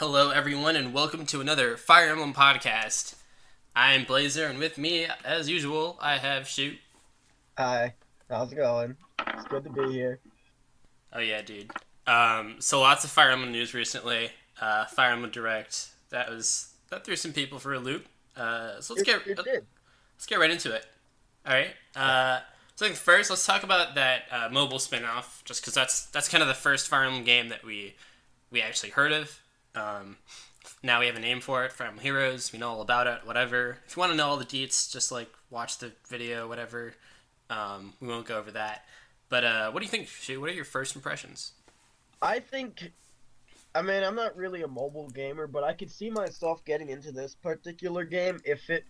Hello, everyone, and welcome to another Fire Emblem podcast. I'm Blazer, and with me, as usual, I have Shoot. Hi, how's it going? It's good to be here. Oh yeah, dude. So lots of Fire Emblem news recently. Fire Emblem Direct. That threw some people for a loop. So let's It get it did. let's get right into it. All right. So I think first, let's talk about that mobile spinoff, just because that's kind of the first Fire Emblem game that we actually heard of. Um, Now we have a name for it, Fire Emblem Heroes. We know all about it, whatever. If you want to know all the deets, just like watch the video, whatever. We won't go over that. But what do you think? What are your first impressions? I think, I mean, I'm not really a mobile gamer, but I could see myself getting into this particular game if it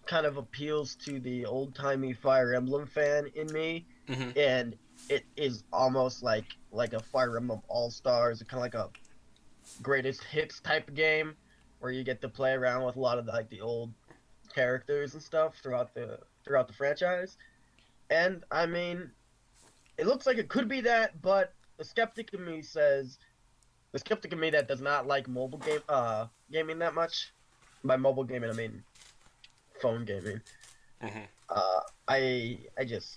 kind of appeals to the old-timey Fire Emblem fan in me, Mm-hmm. and it is almost like a Fire Emblem All-Stars, kind of like a greatest hits type of game where you get to play around with a lot of the old characters and stuff throughout the franchise. And I mean, it looks like it could be that, but the skeptic in me that does not like gaming that much. By mobile gaming, I mean phone gaming. Mm-hmm. I just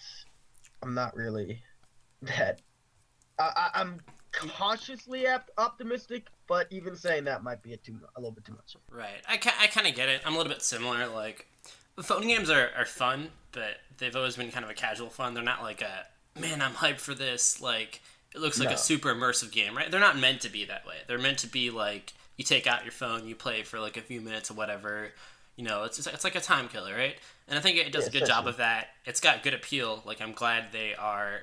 I'm not really that. I'm cautiously optimistic, but even saying that might be a little bit too much. Right. I kind of get it. I'm a little bit similar. Like, phone games are fun, but they've always been kind of a casual fun. They're not like man, I'm hyped for this. Like, it looks like a No, super immersive game, right? They're not meant to be that way. They're meant to be like, you take out your phone, you play for like a few minutes or whatever. It's like a time killer, right? And I think it yeah, does a good job essentially, of that. It's got good appeal. Like, I'm glad they are,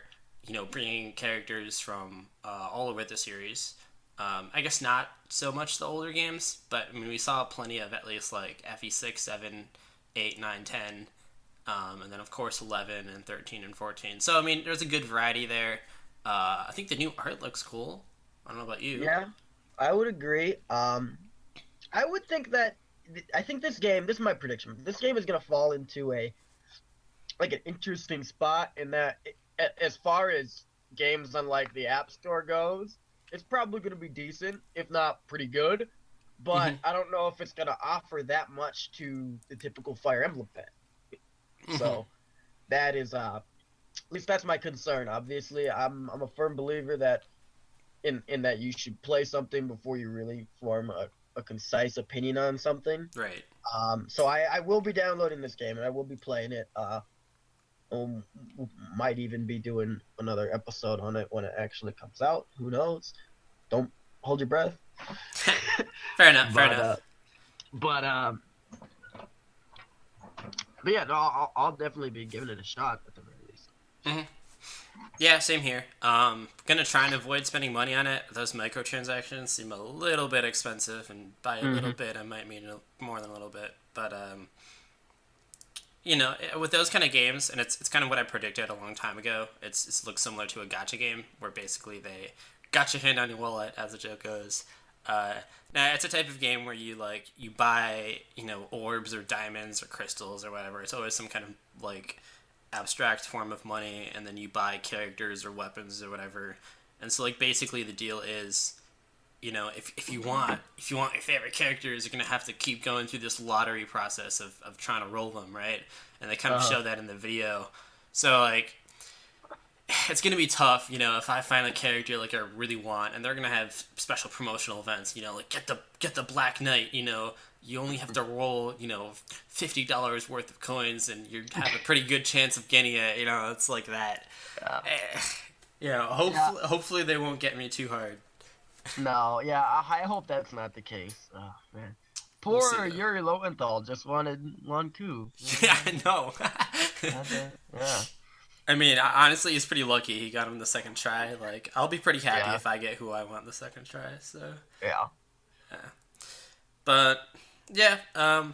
bringing characters from all over the series. I guess not so much the older games, but I mean we saw plenty of at least like FE6, 7, 8, 9, 10, and then of course 11 and 13 and 14. So I mean there's a good variety there. I think the new art looks cool. I don't know about you. yeah, I would agree. I would think that I think this is my prediction. This game is gonna fall into a like an interesting spot in that as far as games on like the App Store goes, it's probably gonna be decent, if not pretty good. But Mm-hmm. I don't know if it's gonna offer that much to the typical Fire Emblem fan. Mm-hmm. So that is at least that's my concern. Obviously, I'm a firm believer that in that you should play something before you really form a concise opinion on something. Right. So I will be downloading this game and I will be playing it. Um, might even be doing another episode on it when it actually comes out. Who knows? Don't hold your breath. Fair enough. Fair but uh, enough. but um, but yeah, no, I'll definitely be giving it a shot at the very least. Mm-hmm. Yeah, same here. Gonna try and avoid spending money on it. Those microtransactions seem a little bit expensive, and by a little Mm-hmm. bit, I might mean more than a little bit. But with those kind of games, and it's kind of what I predicted a long time ago. It looks similar to a gotcha game where basically they got your hand on your wallet, as the joke goes. Uh, Now it's a type of game where you buy orbs or diamonds or crystals or whatever. It's always some kind of like abstract form of money, and then you buy characters or weapons or whatever. And so like basically the deal is if you want your favorite characters, you're gonna have to keep going through this lottery process of trying to roll them, right? And they kind of Uh, show that in the video. So like it's gonna be tough, if I find a character like I really want, and they're gonna have special promotional events, like get the Black Knight, you only have to roll, $50 worth of coins, and you have a pretty good chance of getting it. It's like that. yeah, Eh, yeah. hopefully they won't get me too hard. No, yeah. I hope that's not the case. Oh man, We'll see poor though. Yuri Lowenthal just wanted one coup. Yeah, I know. Yeah. I mean, honestly, he's pretty lucky he got him the second try. Like, I'll be pretty happy Yeah. if I get who I want the second try. So, Yeah. but yeah,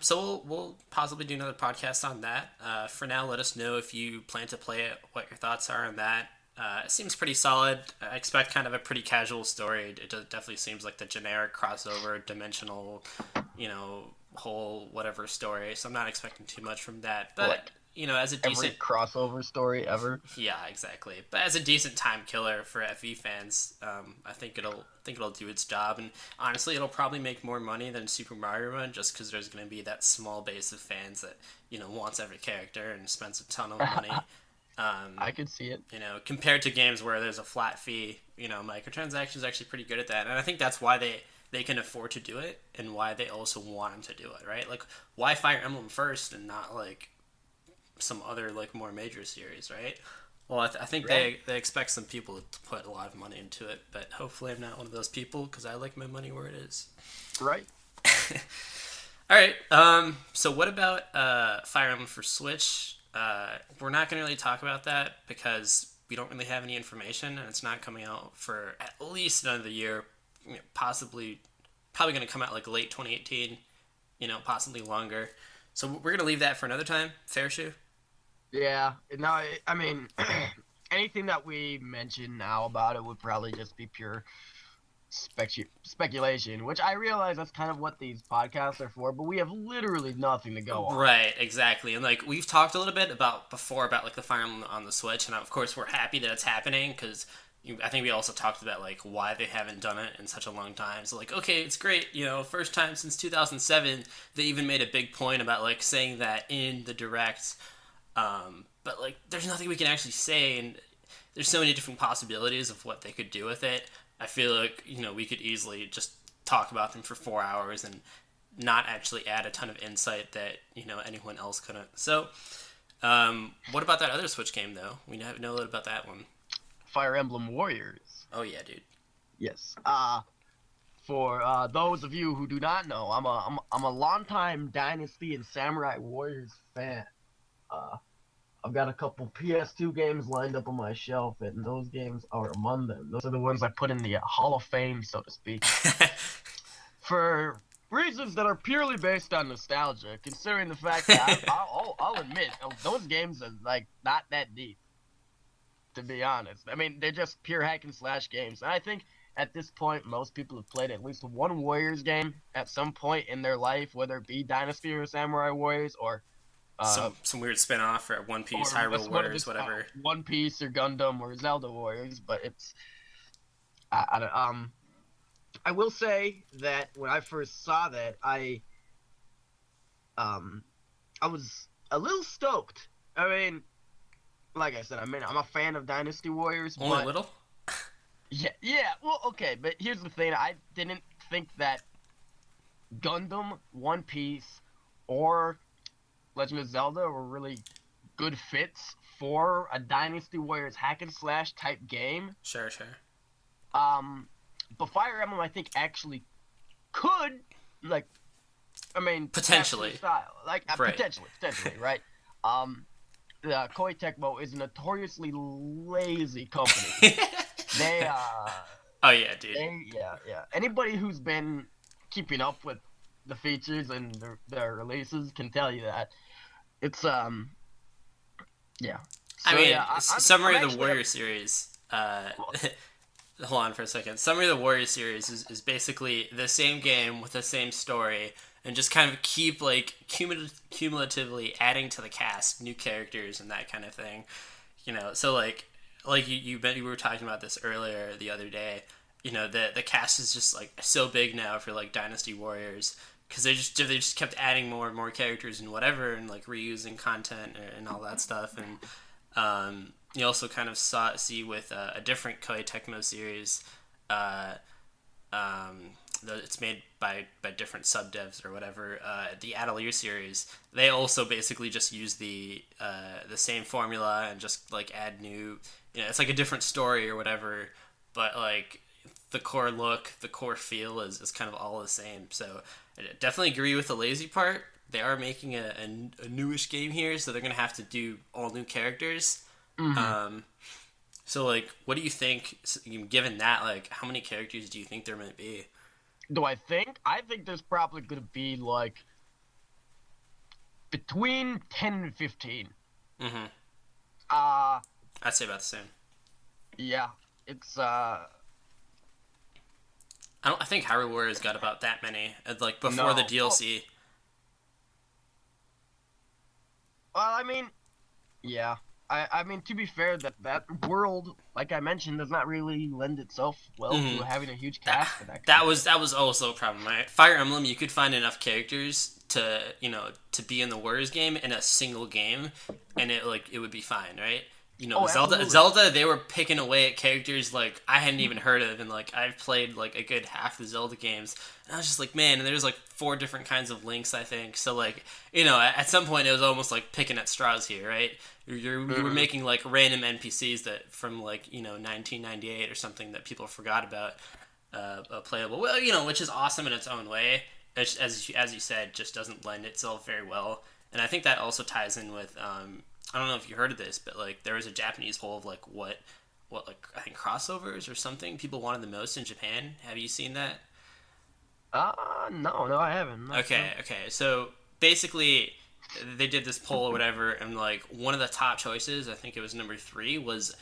so we'll possibly do another podcast on that. For now, let us know if you plan to play it, what your thoughts are on that. It seems pretty solid. I expect kind of a pretty casual story. Definitely seems like the generic crossover, dimensional, whole whatever story. So I'm not expecting too much from that. But as a Every decent crossover story ever. yeah, exactly. But as a decent time killer for FE fans, I think it'll do its job, and honestly, it'll probably make more money than Super Mario Run, just because there's going to be that small base of fans that wants every character and spends a ton of money. Um, I could see it. Compared to games where there's a flat fee, microtransactions are actually pretty good at that, and I think that's why they can afford to do it, and why they also want them to do it, right? Like, why Fire Emblem first and not like some other like more major series, right? Well, I think Right. they expect some people to put a lot of money into it, but hopefully I'm not one of those people because I like my money where it is. Right. All right. So what about Fire Emblem for Switch? We're not going to really talk about that because we don't really have any information, and it's not coming out for at least another year. Possibly, probably going to come out like late 2018. Possibly longer. So we're going to leave that for another time. Fair shoe. Yeah. No, I mean, anything that we mention now about it would probably just be pure speculation, which I realize that's kind of what these podcasts are for, but we have literally nothing to go on. Right, exactly. And like we've talked a little bit about before about like the Fire Emblem on the Switch, and of course we're happy that it's happening because I think we also talked about like why they haven't done it in such a long time. So like, okay, it's great, first time since 2007. They even made a big point about like saying that in the direct, but like there's nothing we can actually say, and there's so many different possibilities of what they could do with it. I feel like we could easily just talk about them for 4 hours and not actually add a ton of insight that anyone else couldn't. So, what about that other Switch game though? We know a little about that one. Fire Emblem Warriors. Oh yeah, dude. Yes. For those of you who do not know, I'm a longtime Dynasty and Samurai Warriors fan. Uh, I've got a couple PS2 games lined up on my shelf, and those games are among them. Those are the ones I put in the Hall of Fame, so to speak, for reasons that are purely based on nostalgia. Considering the fact that I'll admit those games are like not that deep, to be honest. I mean, they're just pure hack and slash games, and I think at this point most people have played at least one Warriors game at some point in their life, whether it be Dynasty or Samurai Warriors or some weird spin-off for One Piece, or Hyrule Warriors, whatever. One Piece or Gundam or Zelda Warriors. But it's I will say that when I first saw that, I was a little stoked. I mean, like I said, I'm a fan of Dynasty Warriors, Only but a little. yeah. Well, okay, but here's the thing: I didn't think that Gundam, One Piece, or Legend of Zelda were really good fits for a Dynasty Warriors hack and slash type game. Sure. But Fire Emblem, I think, actually could, like, I mean, Potentially. style, like, Right. potentially, right? The Koei Tecmo is a notoriously lazy company. They, Oh yeah, dude. yeah. Anybody who's been keeping up with the features and their releases can tell you that it's yeah. I mean, yeah, Summary I'm of the actually- Warrior series. Hold on for a second. Summary of the Warrior series is basically the same game with the same story, and just kind of keep like cumulatively adding to the cast new characters and that kind of thing. So like you were talking about this earlier the other day. The cast is just like so big now for like Dynasty Warriors because they just kept adding more and more characters and whatever, and like reusing content and all that stuff. And you also kind of see with a different Koei Tecmo series. It's made by different sub devs or whatever. The Atelier series, they also basically just use the same formula and just like add new. It's like a different story or whatever, but like the core look, the core feel is kind of all the same. So I definitely agree with the lazy part. They are making a newish game here, so they're gonna have to do all new characters. So like, what do you think? Given that, like, how many characters do you think there might be? Do I think? I think there's probably gonna be like between 10 and 15. Mm-hmm. Uh I'd say about the same. yeah. It's I think Hyrule Warriors got about that many, like before the No. DLC. well, I mean, Yeah. I mean, to be fair, that world, like I mentioned, does not really lend itself well to Mm-hmm. having a huge that cast for that kind that of was thing. that was also a problem, right? Fire Emblem, you could find enough characters to to be in the Warriors game in a single game, and it would be fine, right? Oh, absolutely. Zelda, they were picking away at characters like I hadn't even heard of, and like I've played like a good half the Zelda games, and I was just like, man, and there's like four different kinds of links, I think. So like, at some point it was almost like picking at straws here, right? You were Hmm. making like random NPCs that from like 1998 or something that people forgot about, playable. Well, which is awesome in its own way. As you said, just doesn't lend itself very well. And I think that also ties in with I don't know if you heard of this, but like there was a Japanese poll of like what like I think crossovers or something people wanted the most in Japan. Have you seen that? No, I haven't. No, Okay, no. okay. So basically, they did this poll or whatever, and like one of the top choices, I think it was number three, was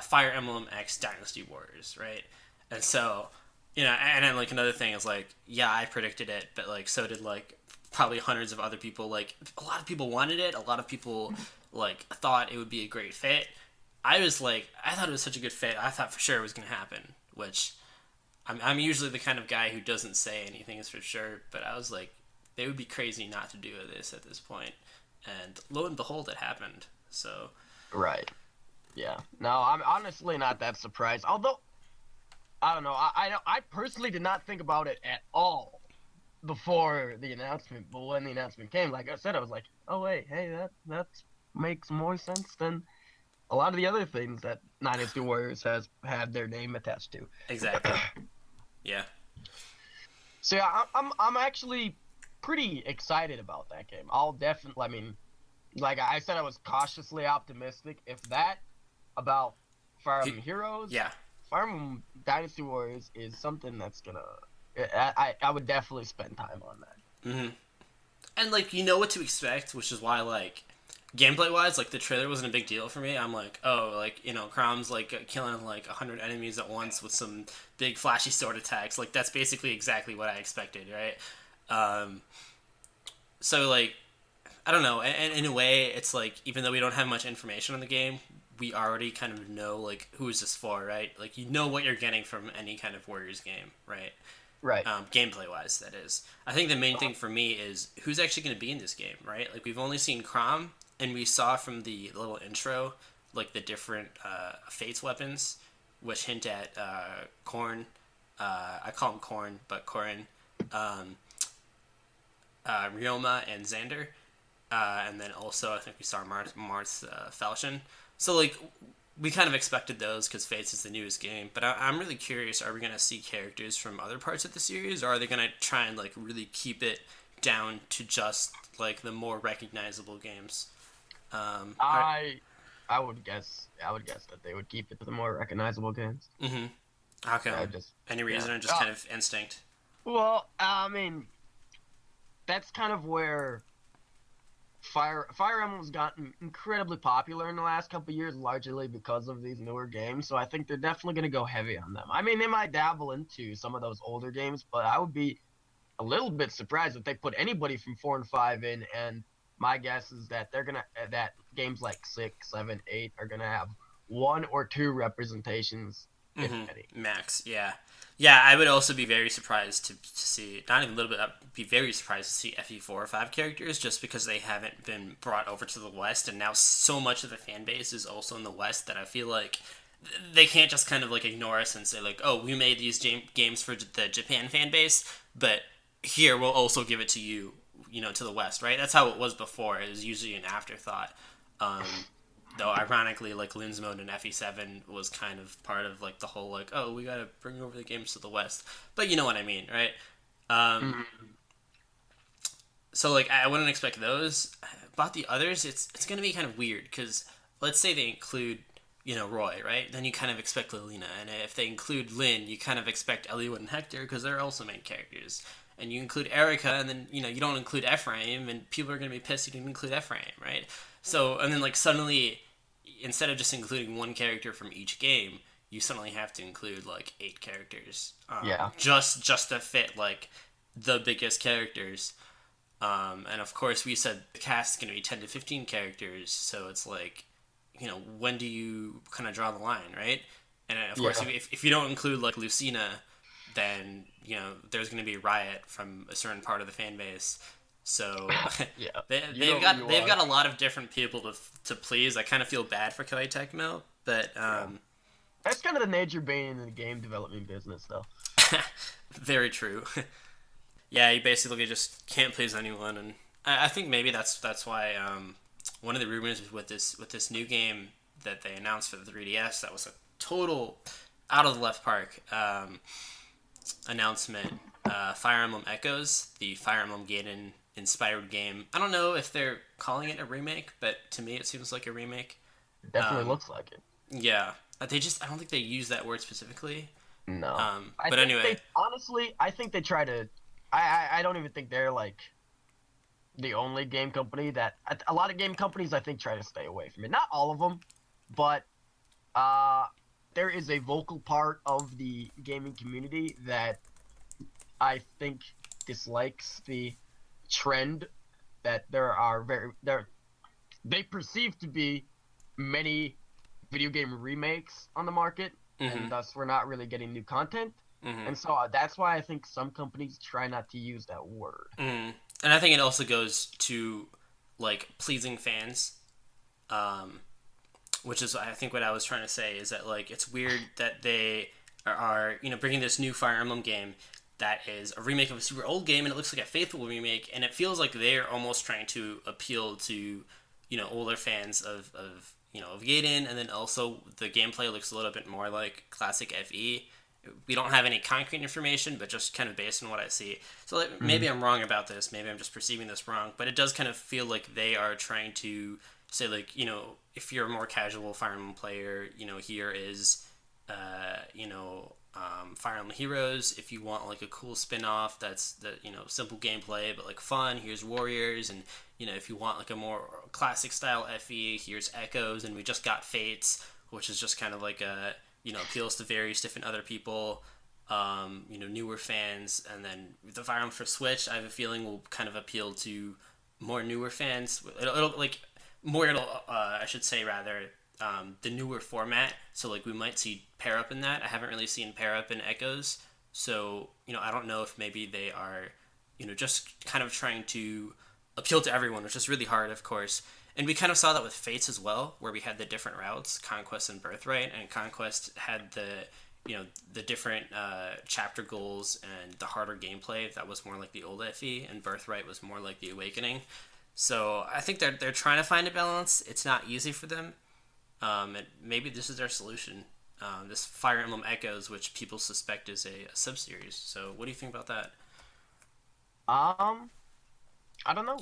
Fire Emblem X Dynasty Warriors, right? And so, and then like another thing is like, yeah, I predicted it, but like so did like probably hundreds of other people. Like a lot of people wanted it. A lot of people like thought it would be a great fit. I was like, I thought it was such a good fit. I thought for sure it was gonna happen, which I'm usually the kind of guy who doesn't say anything is for sure, but I was like, they would be crazy not to do this at this point. And lo and behold, it happened. So, Right. Yeah. No, I'm honestly not that surprised. Although I don't know. I personally did not think about it at all before the announcement. But when the announcement came, like I said, I was like, oh wait, hey, that makes more sense than a lot of the other things that Dynasty Warriors has had their name attached to. exactly. Yeah. So yeah, I'm actually pretty excited about that game. I'll definitely. I mean, like I said, I was cautiously optimistic. If that about Fire Emblem Heroes, Yeah. Fire Emblem Dynasty Warriors is something that's gonna. I would definitely spend time on that. hmm And, like, you know what to expect, which is why, like, gameplay wise, like, the trailer wasn't a big deal for me. I'm like, oh, like, Crom's, like, killing, like, 100 enemies at once with some big flashy sword attacks. Like, that's basically exactly what I expected, right? Um, so, like, I don't know. And in a way, it's like even though we don't have much information on the game, we already kind of know like who is this for, right? Like you know what you're getting from any kind of Warriors game, right? Right. Gameplay wise, that is. I think the main thing for me is who's actually going to be in this game, right? Like we've only seen Crom, and we saw from the little intro like the different Fates weapons, which hint at Corn. I call him Corn, but Corin, um, Ryoma, and Xander. And then also I think we saw Marth Falchion. So like we kind of expected those because Fates is the newest game, but I'm really curious: are we gonna see characters from other parts of the series, or are they gonna try and like really keep it down to just like the more recognizable games? Are, I I would guess that they would keep it to the more recognizable games. mm-hmm. How I come? just Any yeah. reason, or just kind of instinct? Well, I mean, that's kind of where Fire Emblem's gotten incredibly popular in the last couple of years, largely because of these newer games. So I think they're definitely going to go heavy on them. I mean, they might dabble into some of those older games, but I would be a little bit surprised if they put anybody from 4 and 5 in. And my guess is that they're gonna that games like 6, 7, 8 are gonna have one or two representations, if any. Max, yeah. Yeah, I would also be very surprised to see, not even a little bit, I'd be very surprised to see FE4 or 5 characters just because they haven't been brought over to the West, and now so much of the fan base is also in the West that I feel like they can't just kind of like ignore us and say, like, oh, we made these games for the Japan fan base, but here we'll also give it to you, to the West, right? That's how it was before. It was usually an afterthought. Um, Though ironically, like Lynn's mode in FE7 was kind of part of like the whole like, oh, we gotta bring over the games to the West, but you know what I mean, right? Um, Mhm. so like I wouldn't expect those. About the others, it's gonna be kind of weird because let's say they include Roy, right? Then you kind of expect Lilina, and if they include Lynn, you kind of expect Eliud and Hector because they're also main characters. And you include Erica, and then you don't include Ephraim, and people are gonna be pissed you didn't include Ephraim, right? So and then like suddenly instead of just including one character from each game, you suddenly have to include like 8 characters, Yeah. just to fit like the biggest characters. And of course, we said the cast is going to be 10 to 15 characters, so it's like, when do you kind of draw the line, right? And of course, if you don't include like Lucina, then there's going to be a riot from a certain part of the fan base. So Yeah. they've got a lot of different people to please. I kind of feel bad for Koei Tecmo, but that's kind of the nature being in the game development business, though. very true. Yeah, you basically just can't please anyone, and I think maybe that's why one of the rumors with this new game that they announced for the 3DS, that was a total out of the left park announcement. Fire Emblem Echoes, the Fire Emblem Gaiden inspired game. I don't know if they're calling it a remake, but to me it seems like a remake. It definitely looks like it. Yeah, I don't think they use that word specifically. No. But anyway, honestly, I think they try to. I don't even think they're like the only game company that. A lot of game companies, I think, try to stay away from it. Not all of them, but there is a vocal part of the gaming community that I think dislikes the trend that they perceive to be many video game remakes on the market, and thus we're not really getting new content. And so that's why I think some companies try not to use that word. And I think it also goes to like pleasing fans, which is I think what I was trying to say is that like it's weird that they are bringing this new Fire Emblem game that is a remake of a super old game, and it looks like a faithful remake, and it feels like they're almost trying to appeal to older fans of Gei-den, and then also the gameplay looks a little bit more like classic FE. We don't have any concrete information, but just kind of based on what I see. So like, maybe I'm wrong about this. Maybe I'm just perceiving this wrong. But it does kind of feel like they are trying to say, like, if you're a more casual Fire Emblem player, here is, Fire Emblem Heroes. If you want like a cool spin-off that's the simple gameplay but like fun, here's Warriors. And if you want like a more classic style FE, here's Echoes. And we just got Fates, which is just kind of like a appeals to various different other people, newer fans, and then the Fire Emblem for Switch, I have a feeling will kind of appeal to more newer fans. I should say rather, the newer format. So like we might see pair up in that. I haven't really seen pair up in Echoes, so I don't know if maybe they are, just kind of trying to appeal to everyone, which is really hard, of course. And we kind of saw that with Fates as well, where we had the different routes, Conquest and Birthright, and Conquest had the different chapter goals and the harder gameplay that was more like the old FE, and Birthright was more like the Awakening. So I think they're trying to find a balance. It's not easy for them, and maybe this is their solution. This Fire Emblem Echoes, which people suspect is a sub-series. So what do you think about that? I don't know.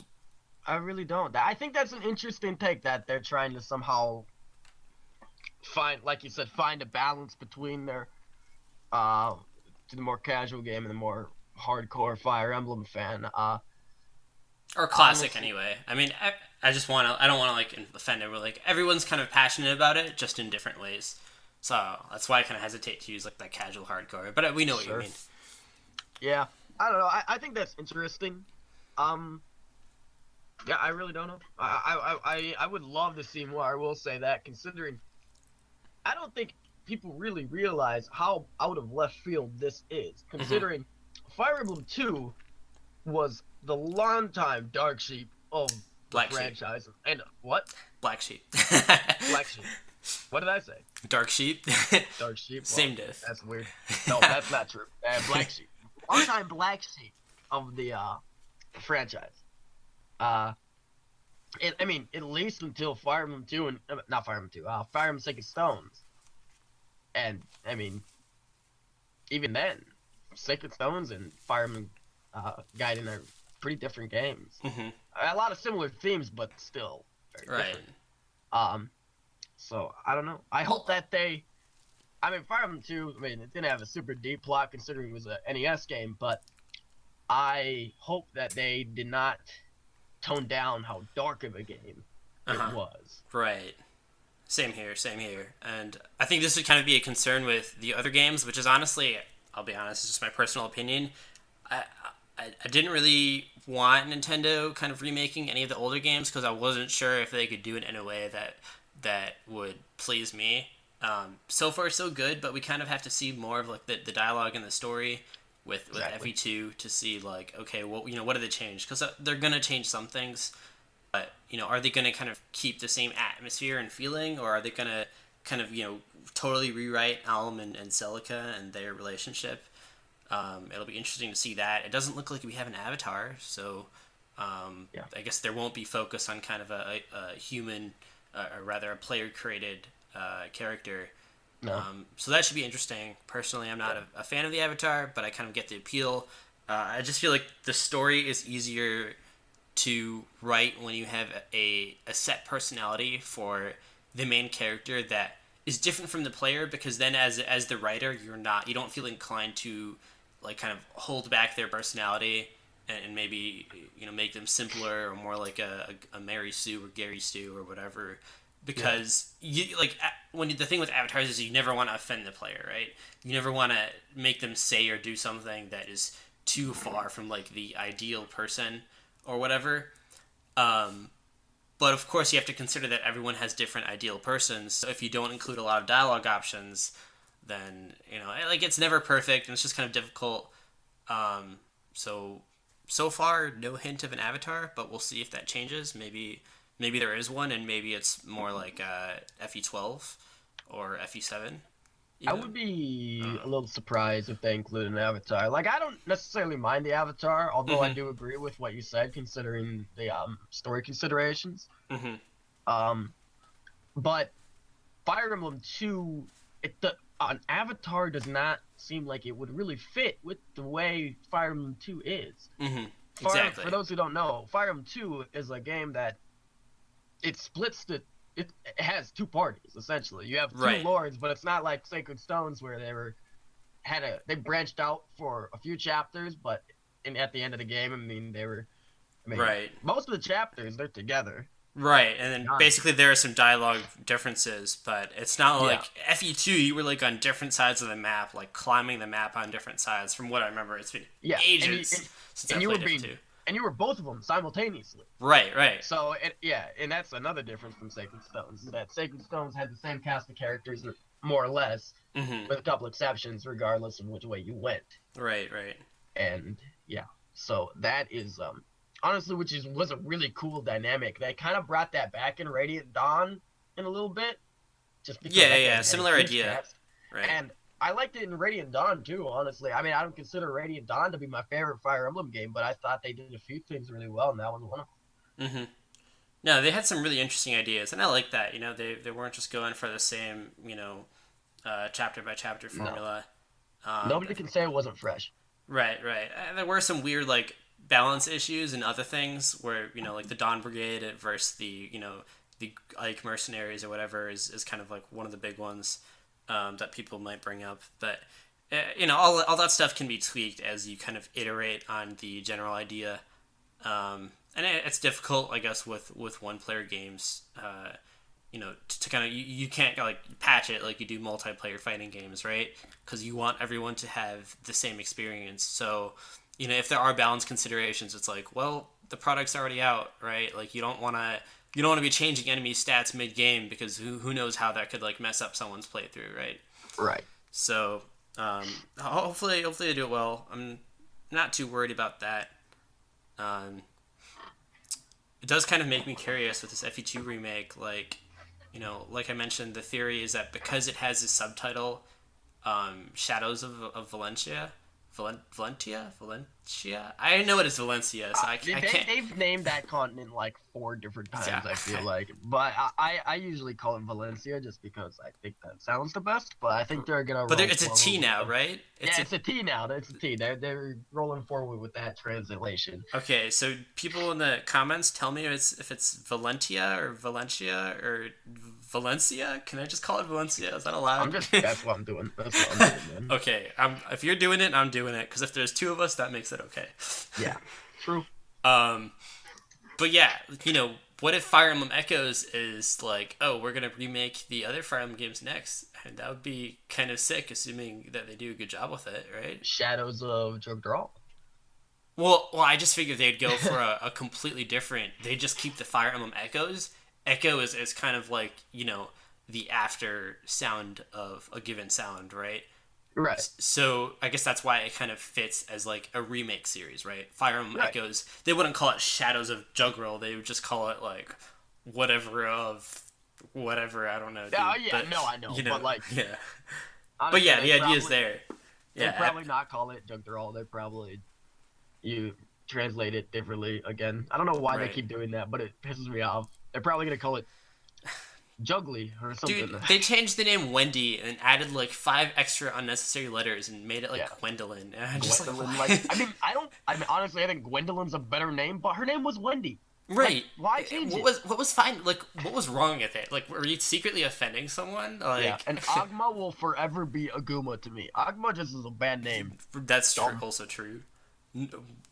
I really don't. I think that's an interesting take that they're trying to somehow find, like you said, find a balance between their to the more casual game and the more hardcore Fire Emblem fan. Or classic, honestly, anyway. I mean, I don't want to like offend everyone. Like everyone's kind of passionate about it, just in different ways. So that's why I kind of hesitate to use like that casual hardcore. But we know what you mean. Yeah, I don't know. I think that's interesting. Yeah, I really don't know. I would love to see more. I will say that, considering I don't think people really realize how out of left field this is. Considering Fire Emblem 2 was the longtime dark sheep of the franchise. And what? Black sheep. Black sheep. What did I say? Dark sheep. Dark sheep. Well, same diff. That's weird. No, that's not true. Black sheep. Longtime black sheep of the franchise. I mean, at least until Fire Emblem 2 and not Fire Emblem 2, Fire Emblem Sacred Stones. And I mean, even then, Sacred Stones and Fire Emblem Gaiden are pretty different games. A lot of similar themes, but still very different. So I don't know. I hope that Fire Emblem 2, I mean, it didn't have a super deep plot considering it was a NES game, but I hope that they did not tone down how dark of a game it was. Right. Same here. And I think this would kind of be a concern with the other games, which is honestly, I'll be honest, it's just my personal opinion. I didn't really want Nintendo kind of remaking any of the older games because I wasn't sure if they could do it in a way that would please me. So far so good, but we kind of have to see more of like the dialogue and the story with Exactly. FE2 to see like, okay, what what do they change? Because they're gonna change some things, but are they gonna kind of keep the same atmosphere and feeling, or are they gonna kind of totally rewrite Alm and Celica and their relationship? It'll be interesting to see that. It doesn't look like we have an avatar, so Yeah. I guess there won't be focus on kind of a human, or rather a player created character. No. So that should be interesting. Personally, I'm not a fan of the avatar, but I kind of get the appeal. I just feel like the story is easier to write when you have a set personality for the main character that is different from the player, because then as the writer you don't feel inclined to like kind of hold back their personality and maybe make them simpler or more like a Mary Sue or Gary Sue or whatever, because you like when the thing with avatars is you never want to offend the player, right? You never want to make them say or do something that is too far from like the ideal person or whatever. But of course, you have to consider that everyone has different ideal persons. So if you don't include a lot of dialogue options, then like it's never perfect and it's just kind of difficult. So far, no hint of an avatar, but we'll see if that changes. Maybe there is one, and maybe it's more like FE12 or FE7. I would be a little surprised if they include an avatar. Like, I don't necessarily mind the avatar, although I do agree with what you said, considering the story considerations. But Fire Emblem 2, an avatar does not seem like it would really fit with the way Fire Emblem 2 is. Exactly. For those who don't know, Fire Emblem 2 is a game that it splits it has two parties essentially. You have two lords, but it's not like Sacred Stones where they branched out for a few chapters, but at the end of the game, most of the chapters they're together. Right, and then basically there are some dialogue differences, but it's not like FE2. You were like on different sides of the map, like climbing the map on different sides. From what I remember, it's been ages since I played FE2. And you were both of them simultaneously. Right. So, and that's another difference from Sacred Stones, is that Sacred Stones had the same cast of characters, more or less, with a couple exceptions, regardless of which way you went. Right. And, so that is, honestly, was a really cool dynamic. They kind of brought that back in Radiant Dawn in a little bit. Just because similar idea. Cast. Right. And I liked it in Radiant Dawn too, honestly. I mean, I don't consider Radiant Dawn to be my favorite Fire Emblem game, but I thought they did a few things really well, and that was one of them. No, they had some really interesting ideas, and I like that. They weren't just going for the same, chapter by chapter formula. No. Nobody can say it wasn't fresh. Right. There were some weird like balance issues and other things where like the Dawn Brigade versus the the Ike mercenaries or whatever is kind of like one of the big ones. That people might bring up, but all that stuff can be tweaked as you kind of iterate on the general idea, and it's difficult, I guess, with one player games, to kind of you can't like patch it like you do multiplayer fighting games, right? Because you want everyone to have the same experience. So if there are balance considerations, it's like, well, the product's already out, right? Like you don't want to be changing enemy stats mid-game because who knows how that could like mess up someone's playthrough, right? Right. So hopefully they do it well. I'm not too worried about that. It does kind of make me curious with this FE2 remake. Like, like I mentioned, the theory is that because it has this subtitle, Shadows of Valentia. Valentia? I know it is Valencia, so I can't. They've named that continent like 4 different times, I feel like. But I usually call it Valencia just because I think that sounds the best. But I think they're going to But it's a T now, right? It's a T now. It's a T. They're rolling forward with that translation. Okay, so people in the comments tell me if it's Valentia or Valencia or Valencia. Can I just call it Valencia? Is that allowed? That's what I'm doing. Man. Okay, if you're doing it, I'm doing it. Because if there's 2 of us, that makes it okay. Yeah, true. But yeah, what if Fire Emblem Echoes is like, oh, we're gonna remake the other Fire Emblem games next, and that would be kind of sick, assuming that they do a good job with it, right? Shadows of Jogdral. Well, I just figured they'd go for a completely different. They just keep the Fire Emblem Echoes. Echo is kind of like the after sound of a given sound, right? Right. So I guess that's why it kind of fits as like a remake series, right? Fire Emblem Right. Echoes. They wouldn't call it Shadows of Juggerl. They would just call it like whatever of whatever. I don't know, dude. Yeah, yeah, But no, I know, but like, yeah. But honestly, yeah, the idea is there. they'd Yeah, probably not call it Juggernaut. They'd probably you translate it differently again. I don't know why they right. keep doing that, but it pisses me off. They're probably gonna call it Juggly or Dude, something. they changed the name Wendy and added like 5 extra unnecessary letters and made it like Yeah. Gwendolyn. And I'm just like, Gwendolyn, why? like, I mean, honestly, I think Gwendolyn's a better name, but her name was Wendy. Right. Like, why change What it? was fine? Like, what was wrong with it? Like, were you secretly offending someone? Like, Yeah, and Agma will forever be Aguma to me. Agma just is a bad name. that's Dumb. also true.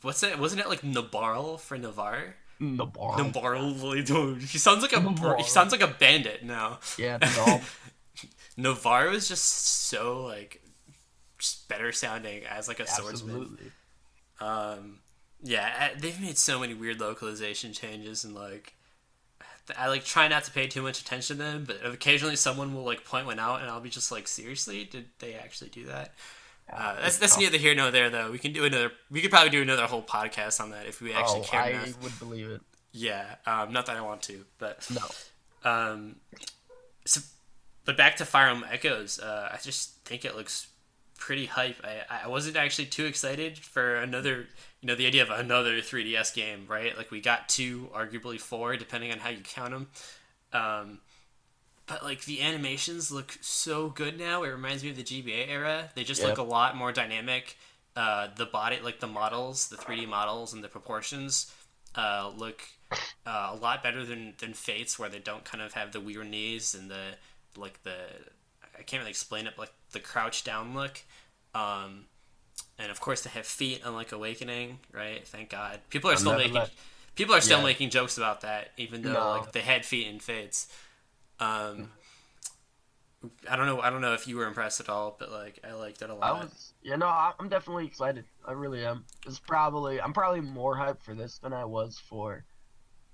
What's it? Wasn't it like Nabarl for Navarre? Nabar. Nabarl. He sounds like Navarro. he sounds like a bandit now. Yeah, dumb. Navarro is just so like just better sounding as like a swordsman. Absolutely. Yeah, they've made so many weird localization changes, and like I like try not to pay too much attention to them, but occasionally someone will like point one out, and I'll be just like, seriously, did they actually do that? That's neither here nor there, though. We can do another. We could probably do another whole podcast on that if we actually care I enough. would believe it. Yeah, not that I want to, but No. so, but back to Fire Emblem Echoes. I just think it looks pretty hype. I wasn't actually too excited for another, the idea of another 3DS game, right? Like we got 2, arguably 4, depending on how you count them. But like the animations look so good now. It reminds me of the GBA era. They just look a lot more dynamic. The body, like the models, the 3D models and the proportions, look a lot better than Fates, where they don't kind of have the weird knees and the I can't really explain it, but like the crouch down look. And of course they have feet, unlike Awakening, right? Thank God. People are still making jokes about that, even though like they had feet in Fates. I don't know if you were impressed at all, but like I liked it a lot. I'm definitely excited. I really am. I'm probably more hyped for this than I was for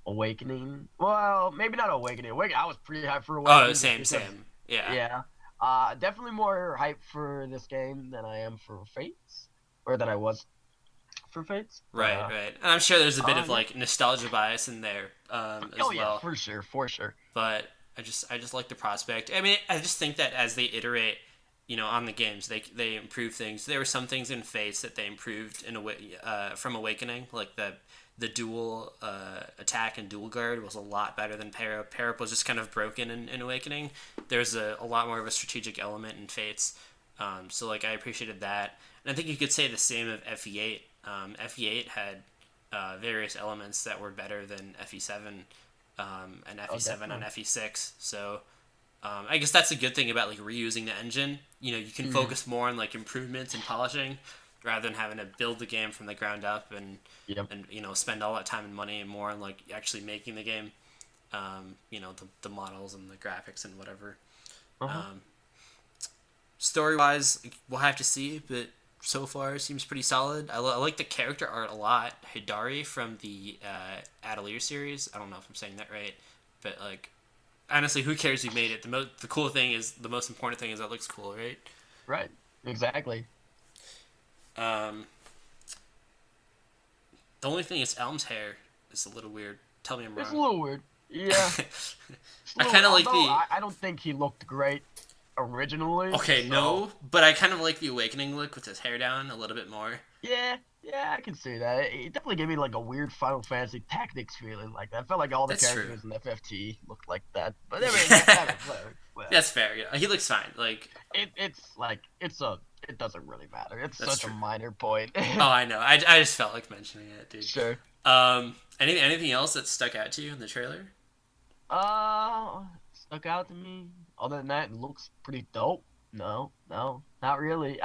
Awakening. Well, maybe not Awakening. I was pretty hyped for Awakening. Oh, same. Yeah. Yeah. Definitely more hyped for this game than I am for Fates, or than I was for Fates. Right. And I'm sure there's a bit of like nostalgia bias in there as well. Yeah, for sure. But I just like the prospect. I mean, I just think that as they iterate, on the games, they improve things. There were some things in Fates that they improved in a way from Awakening, like the dual attack and dual guard was a lot better than Parap. Parap was just kind of broken in Awakening. There's a lot more of a strategic element in Fates. So like I appreciated that, and I think you could say the same of FE8. FE8 had various elements that were better than FE7. And FE7 on FE6. So I guess that's a good thing about like reusing the engine. You can focus more on like improvements and polishing rather than having to build the game from the ground up and spend all that time and money and more on like actually making the game. The models and the graphics and whatever. Story wise, we'll have to see, but so far it seems pretty solid. I like the character art a lot. Hidari from the Atelier series. I don't know if I'm saying that right, but like honestly, who cares who made it? The cool thing is, the most important thing is that it looks cool, right? Right. Exactly. The only thing is Elm's hair is a little weird. Tell me I'm wrong. It's a little weird. Yeah. I kind of like I don't think he looked great originally. Okay, so. No, but I kind of like the Awakening look with his hair down a little bit more. Yeah, I can see that. It definitely gave me like a weird Final Fantasy Tactics feeling like that. I felt like all the characters in FFT looked like that. But I mean, that's fair. Yeah, he looks fine. Like it doesn't really matter. It's such a minor point. Oh, I know. I just felt like mentioning it, dude. Sure. Anything else that stuck out to you in the trailer? Stuck out to me. Other than that, it looks pretty dope. No, not really.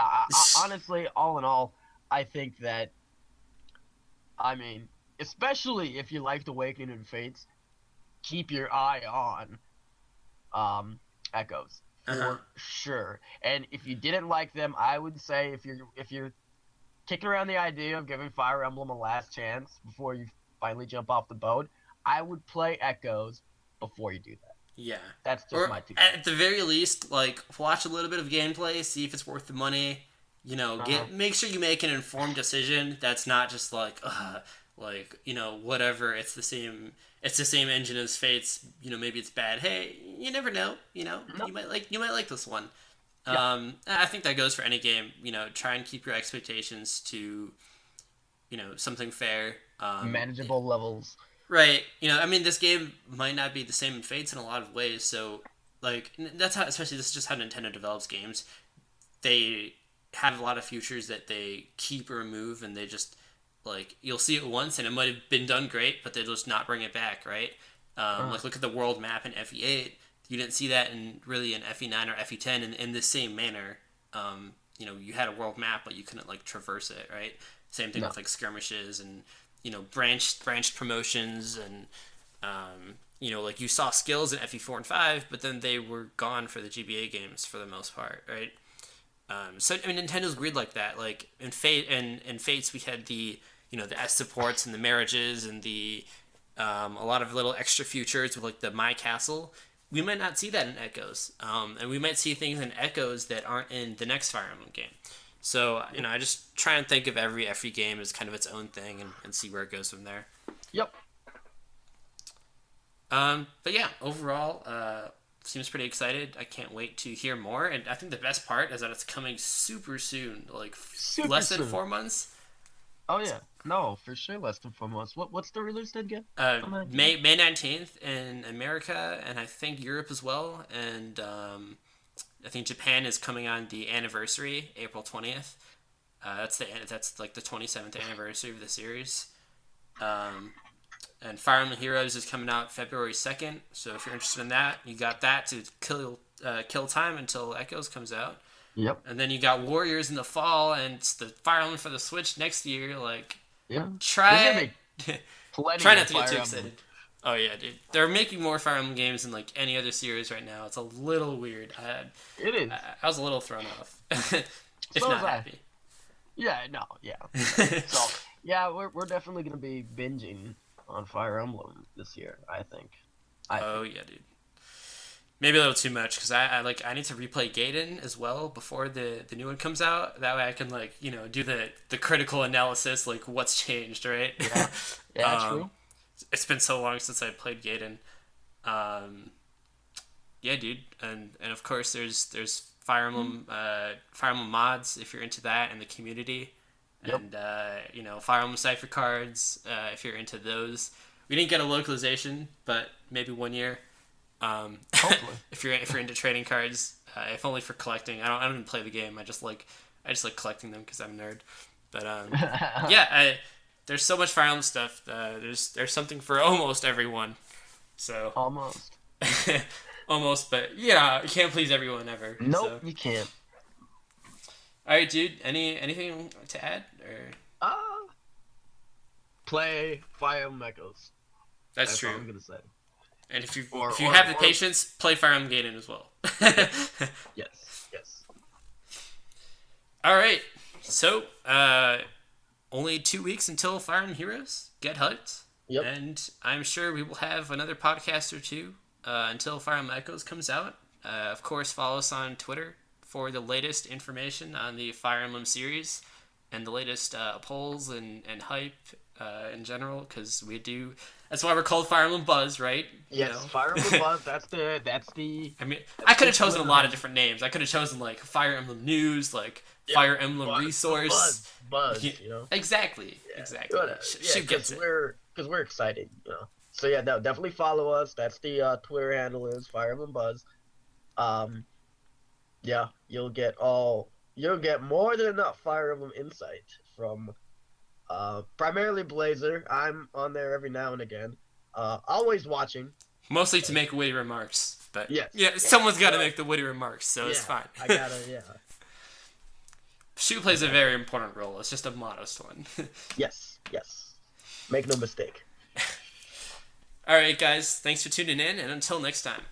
Honestly, all in all, I think that, I mean, especially if you liked Awakening and Fates, keep your eye on Echoes for sure. And if you didn't like them, I would say if you're kicking around the idea of giving Fire Emblem a last chance before you finally jump off the boat, I would play Echoes before you do that. Yeah. That's just Or my 2 at the very least, like watch a little bit of gameplay, see if it's worth the money. You know, make sure you make an informed decision. That's not just like whatever. It's the same. It's the same engine as Fates. Maybe it's bad. Hey, you never know. No. You might like this one. Yeah. I think that goes for any game. Try and keep your expectations to, something fair. Manageable levels. Right. This game might not be the same in Fates in a lot of ways. So, like, that's how. Especially this is just how Nintendo develops games. They have a lot of features that they keep or remove, and they just like you'll see it once, and it might have been done great, but they'll just not bring it back. Right. Like look at the world map in FE8. You didn't see that in FE9 or FE10 in the same manner. You had a world map, but you couldn't like traverse it. Right. Same thing with like skirmishes and branched promotions and like you saw skills in FE4 and 5, but then they were gone for the GBA games for the most part, right? So Nintendo's weird like that. Like in Fates we had the the S supports and the marriages and the a lot of little extra features with like the My Castle. We might not see that in Echoes, and we might see things in Echoes that aren't in the next Fire Emblem game. So, I just try and think of every FE game as kind of its own thing and see where it goes from there. Yep. But yeah, overall, seems pretty excited. I can't wait to hear more. And I think the best part is that it's coming super soon, like less than 4 months. Oh yeah, no, for sure less than 4 months. What's the release date again? May 19th in America, and I think Europe as well. And I think Japan is coming on the anniversary, April 20th. That's like the 27th anniversary of the series. And Fire Emblem Heroes is coming out February 2nd. So if you're interested in that, you got that to kill time until Echoes comes out. Yep. And then you got Warriors in the fall, and it's the Fire Emblem for the Switch next year. Like, yeah. Try not to get too excited. Emblem. Oh yeah, dude. They're making more Fire Emblem games than like any other series right now. It's a little weird. It is. I was a little thrown off. if So not was I. happy. Yeah, no, yeah. So, yeah, we're definitely going to be binging on Fire Emblem this year, I think. Yeah, dude. Maybe a little too much because I need to replay Gaiden as well before the new one comes out. That way I can do the critical analysis, like what's changed, right? Yeah, true. It's been so long since I played Gaiden. Yeah, dude, and of course there's Fire Emblem mods if you're into that and the community, Yep. and Fire Emblem Cipher cards if you're into those. We didn't get a localization, but maybe one year. Hopefully. if you're into trading cards, if only for collecting. I don't even play the game. I just like collecting them because I'm a nerd. But yeah, there's so much Fire Emblem stuff. There's something for almost everyone. So Almost. almost, but yeah, you can't please everyone ever. Nope, So. you can't. All right, dude. Anything to add or? Play Fire Emblem Echoes. That's true. All I'm gonna say. And if you have the patience, play Fire Emblem Gaiden as well. Yes. All right. So, only 2 weeks until Fire Emblem Heroes. Get hyped. Yep. And I'm sure we will have another podcast or two until Fire Emblem Echoes comes out. Of course, follow us on Twitter for the latest information on the Fire Emblem series and the latest polls and hype in general, because we do. That's why we're called Fire Emblem Buzz, right? Yes, Fire Emblem Buzz. That's the. I mean, I could have chosen a lot of different names. I could have chosen like Fire Emblem News, like Fire Emblem Resource. Buzz. Exactly. Yeah. Exactly. Yeah, because we're excited. So yeah, no, definitely follow us. That's the Twitter handle is Fire Emblem Buzz. Yeah, you'll get more than enough Fire Emblem insight from primarily Blazer. I'm on there every now and again. Always watching. Mostly to make witty remarks, but yes. Someone's got to make the witty remarks, so it's fine. I gotta, yeah. Shu plays a very important role. It's just a modest one. Yes. Make no mistake. All right, guys. Thanks for tuning in, and until next time.